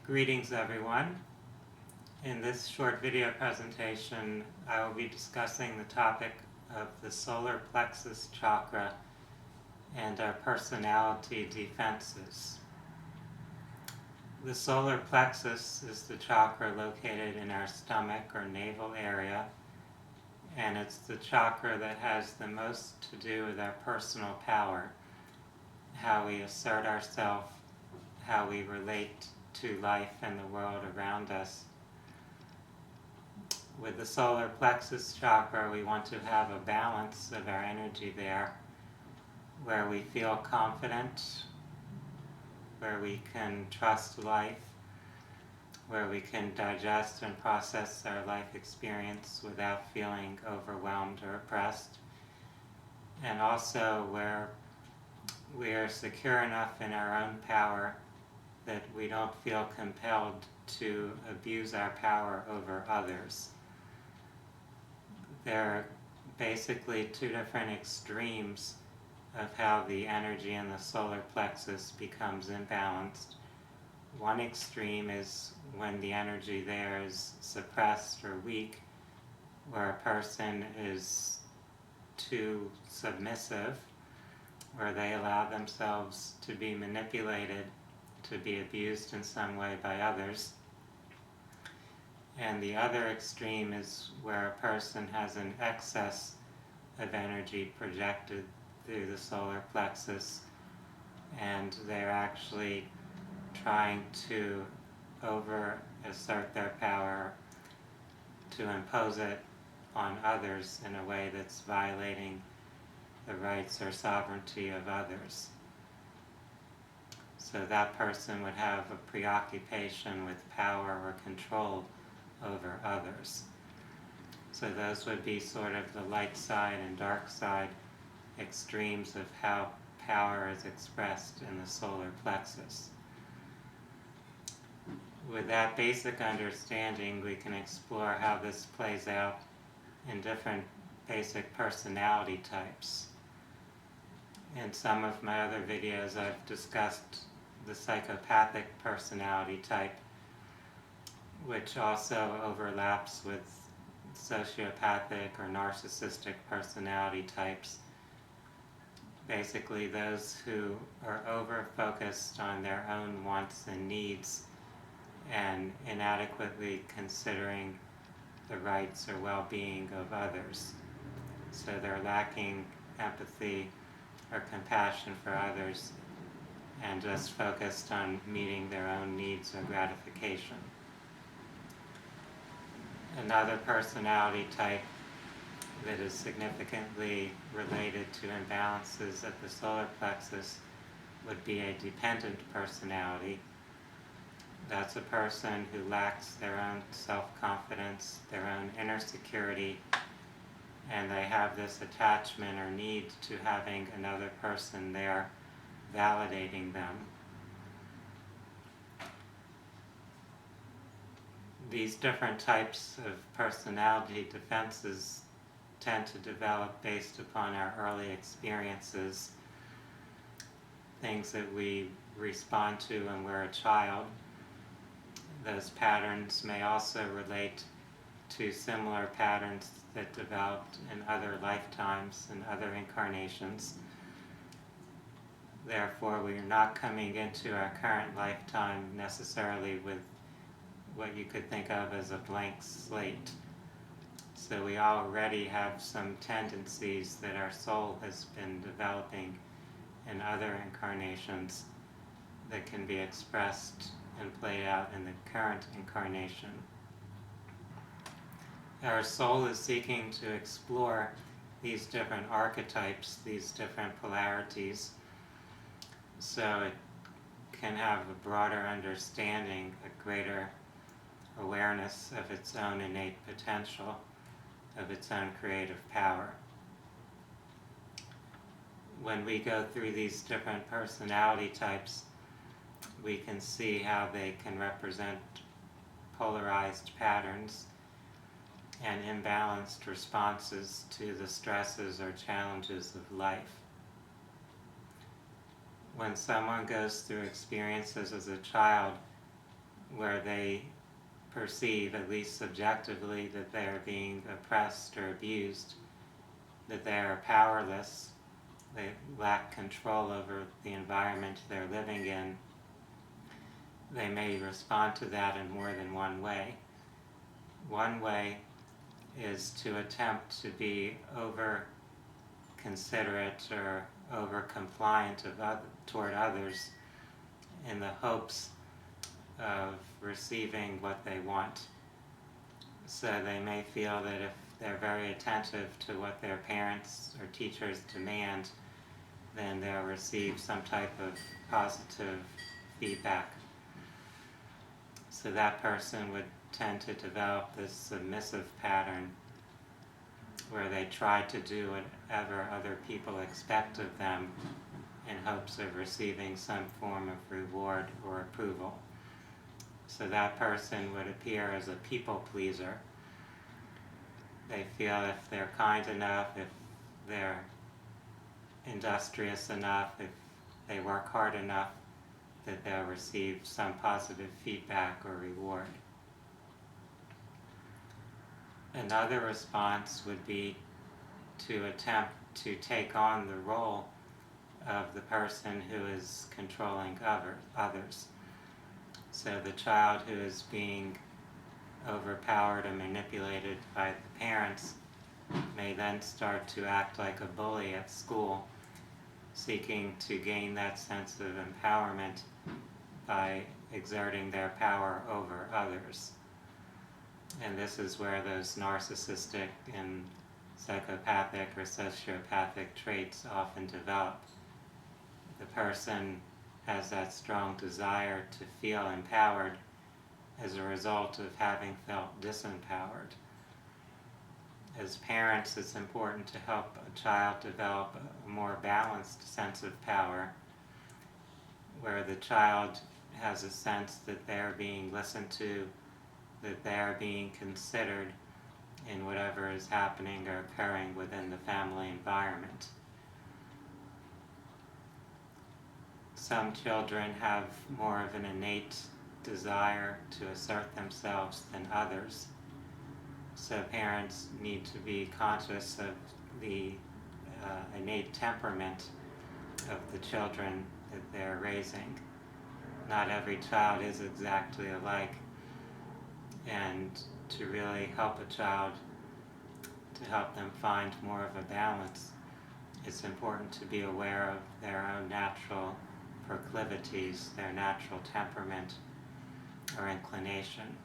Greetings everyone. In this short video presentation, I will be discussing the topic of the solar plexus chakra and our personality defenses. The solar plexus is the chakra located in our stomach or navel area, and it's the chakra that has the most to do with our personal power, how we assert ourselves, how we relate to life and the world around us. With the solar plexus chakra, we want to have a balance of our energy there, where we feel confident, where we can trust life, where we can digest and process our life experience without feeling overwhelmed or oppressed, and also where we are secure enough in our own power that we don't feel compelled to abuse our power over others. There are basically two different extremes of how the energy in the solar plexus becomes imbalanced. One extreme is when the energy there is suppressed or weak, where a person is too submissive, where they allow themselves to be manipulated, to be abused in some way by others. And the other extreme is where a person has an excess of energy projected through the solar plexus, and they're actually trying to over-assert their power, to impose it on others in a way that's violating the rights or sovereignty of others. So that person would have a preoccupation with power or control over others. So those would be sort of the light side and dark side extremes of how power is expressed in the solar plexus. With that basic understanding, we can explore how this plays out in different basic personality types. In some of my other videos, I've discussed the psychopathic personality type, which also overlaps with sociopathic or narcissistic personality types. Basically, those who are over-focused on their own wants and needs and inadequately considering the rights or well-being of others. So they're lacking empathy or compassion for others and just focused on meeting their own needs or gratification. Another personality type that is significantly related to imbalances at the solar plexus would be a dependent personality. That's a person who lacks their own self-confidence, their own inner security, and they have this attachment or need to having another person there validating them. These different types of personality defenses tend to develop based upon our early experiences, things that we respond to when we're a child. Those patterns may also relate to similar patterns that developed in other lifetimes and other incarnations. Therefore, we are not coming into our current lifetime necessarily with what you could think of as a blank slate. So we already have some tendencies that our soul has been developing in other incarnations that can be expressed and played out in the current incarnation. Our soul is seeking to explore these different archetypes, these different polarities, so it can have a broader understanding, a greater awareness of its own innate potential, of its own creative power. When we go through these different personality types, we can see how they can represent polarized patterns and imbalanced responses to the stresses or challenges of life. When someone goes through experiences as a child where they perceive, at least subjectively, that they are being oppressed or abused, that they are powerless, they lack control over the environment they're living in, they may respond to that in more than one way. One way is to attempt to be over considerate or over compliant toward others in the hopes of receiving what they want. So they may feel that if they're very attentive to what their parents or teachers demand, then they'll receive some type of positive feedback. So that person would tend to develop this submissive pattern where they try to do whatever other people expect of them in hopes of receiving some form of reward or approval. So that person would appear as a people pleaser. They feel if they're kind enough, if they're industrious enough, if they work hard enough, that they'll receive some positive feedback or reward. Another response would be to attempt to take on the role of the person who is controlling others. So the child who is being overpowered and manipulated by the parents may then start to act like a bully at school, seeking to gain that sense of empowerment by exerting their power over others. And this is where those narcissistic and psychopathic or sociopathic traits often develop. The person has that strong desire to feel empowered as a result of having felt disempowered. As parents, it's important to help a child develop a more balanced sense of power, where the child has a sense that they're being listened to, that they're being considered in whatever is happening or occurring within the family environment. Some children have more of an innate desire to assert themselves than others. So parents need to be conscious of the innate temperament of the children that they're raising. Not every child is exactly alike, and to really help a child, to help them find more of a balance, it's important to be aware of their own natural proclivities, their natural temperament or inclination.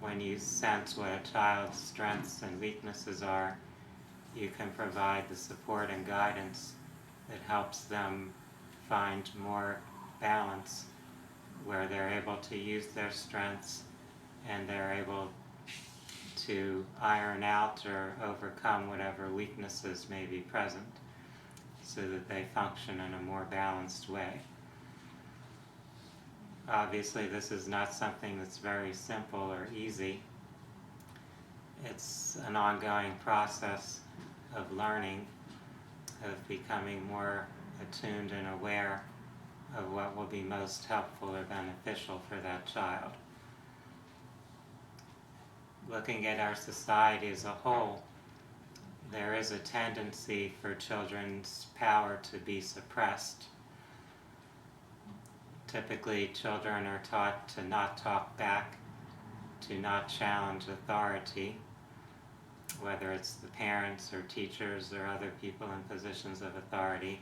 When you sense what a child's strengths and weaknesses are, you can provide the support and guidance that helps them find more balance, where they're able to use their strengths and they're able to iron out or overcome whatever weaknesses may be present, so that they function in a more balanced way. Obviously, this is not something that's very simple or easy. It's an ongoing process of learning, of becoming more attuned and aware of what will be most helpful or beneficial for that child. Looking at our society as a whole, there is a tendency for children's power to be suppressed. Typically, children are taught to not talk back, to not challenge authority, whether it's the parents or teachers or other people in positions of authority.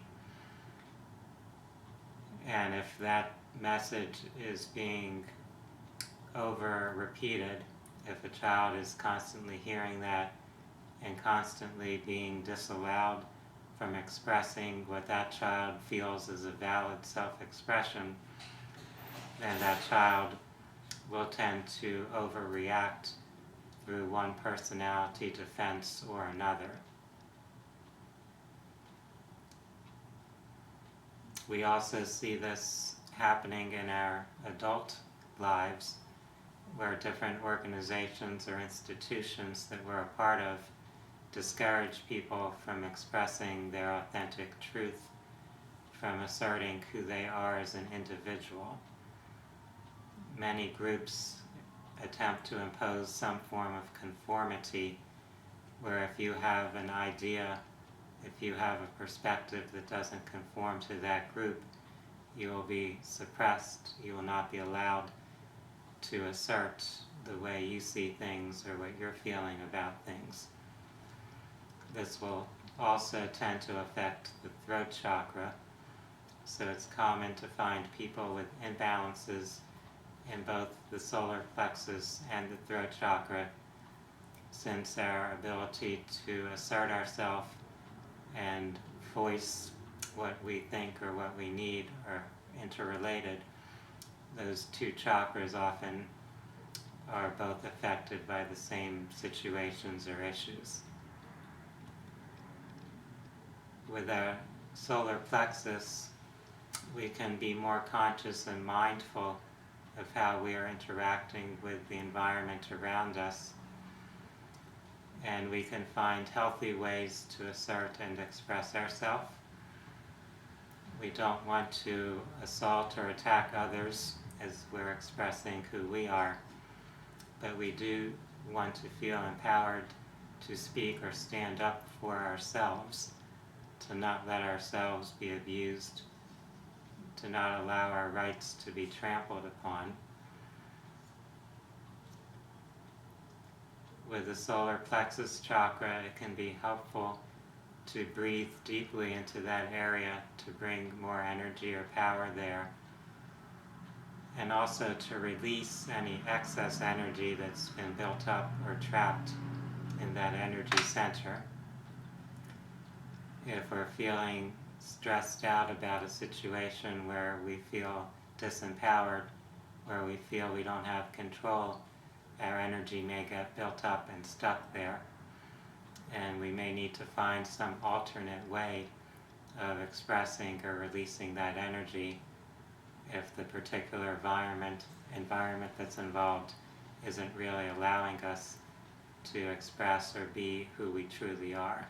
And if that message is being over-repeated, if a child is constantly hearing that and constantly being disallowed from expressing what that child feels is a valid self-expression, then that child will tend to overreact through one personality defense or another. We also see this happening in our adult lives, where different organizations or institutions that we're a part of discourage people from expressing their authentic truth, from asserting who they are as an individual. many groups attempt to impose some form of conformity, where if you have an idea, if you have a perspective that doesn't conform to that group, you will be suppressed. You will not be allowed to assert the way you see things or what you're feeling about things. This will also tend to affect the throat chakra. So it's common to find people with imbalances in both the solar plexus and the throat chakra, since our ability to assert ourselves and voice what we think or what we need are interrelated. Those two chakras often are both affected by the same situations or issues. With our solar plexus, we can be more conscious and mindful of how we are interacting with the environment around us, and we can find healthy ways to assert and express ourselves. We don't want to assault or attack others as we're expressing who we are, but we do want to feel empowered to speak or stand up for ourselves, to not let ourselves be abused, to not allow our rights to be trampled upon. With the solar plexus chakra, it can be helpful to breathe deeply into that area to bring more energy or power there, and also to release any excess energy that's been built up or trapped in that energy center. If we're feeling stressed out about a situation where we feel disempowered, where we feel we don't have control, our energy may get built up and stuck there, and we may need to find some alternate way of expressing or releasing that energy if the particular environment that's involved isn't really allowing us to express or be who we truly are.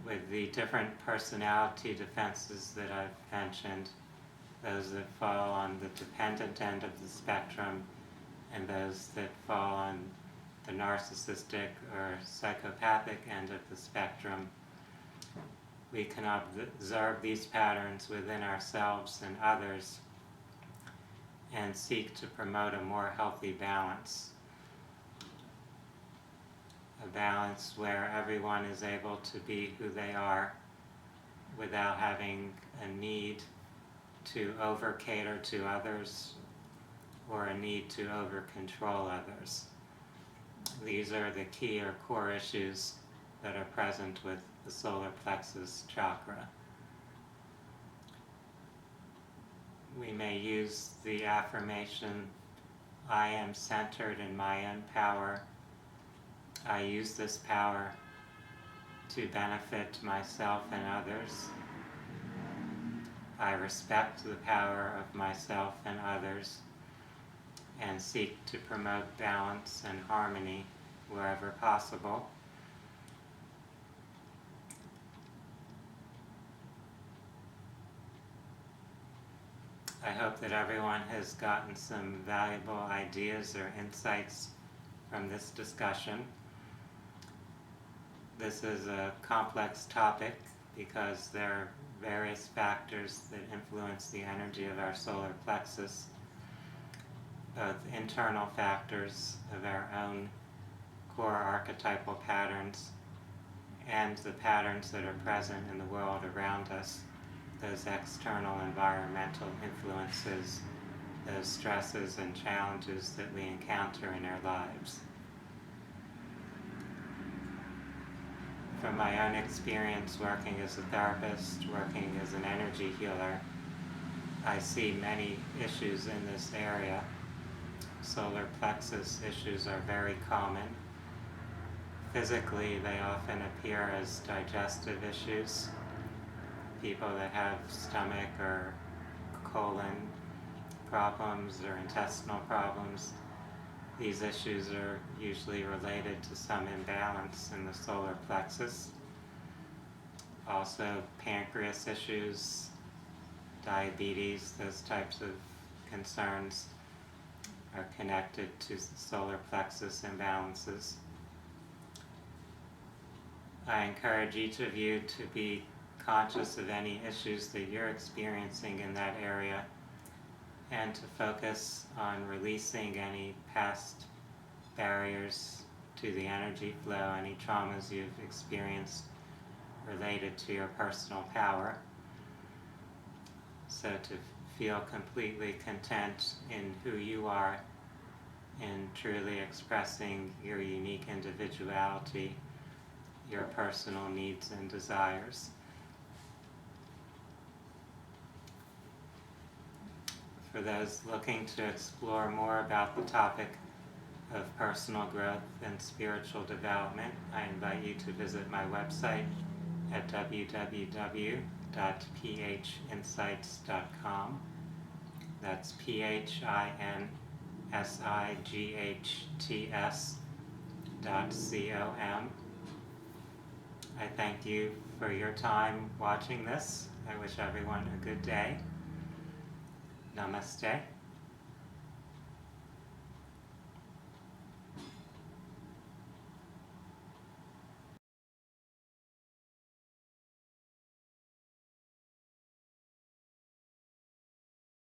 With the different personality defenses that I've mentioned, those that fall on the dependent end of the spectrum and those that fall on the narcissistic or psychopathic end of the spectrum, we can observe these patterns within ourselves and others and seek to promote a more healthy balance. A balance where everyone is able to be who they are without having a need to over-cater to others or a need to over-control others. These are the key or core issues that are present with the solar plexus chakra. We may use the affirmation, I am centered in my own power. I use this power to benefit myself and others. I respect the power of myself and others and seek to promote balance and harmony wherever possible. I hope that everyone has gotten some valuable ideas or insights from this discussion. This is a complex topic because there are various factors that influence the energy of our solar plexus, both internal factors of our own core archetypal patterns and the patterns that are present in the world around us, those external environmental influences, those stresses and challenges that we encounter in our lives. From my own experience working as a therapist, working as an energy healer, I see many issues in this area. Solar plexus issues are very common. Physically, they often appear as digestive issues. People that have stomach or colon problems or intestinal problems, these issues are usually related to some imbalance in the solar plexus. Also, pancreas issues, diabetes, those types of concerns are connected to solar plexus imbalances. I encourage each of you to be conscious of any issues that you're experiencing in that area and to focus on releasing any past barriers to the energy flow, any traumas you've experienced related to your personal power. So to feel completely content in who you are, in truly expressing your unique individuality, your personal needs and desires. For those looking to explore more about the topic of personal growth and spiritual development, I invite you to visit my website at www.phinsights.com. That's PHINSIGHTS.com. I thank you for your time watching this. I wish everyone a good day. Namaste.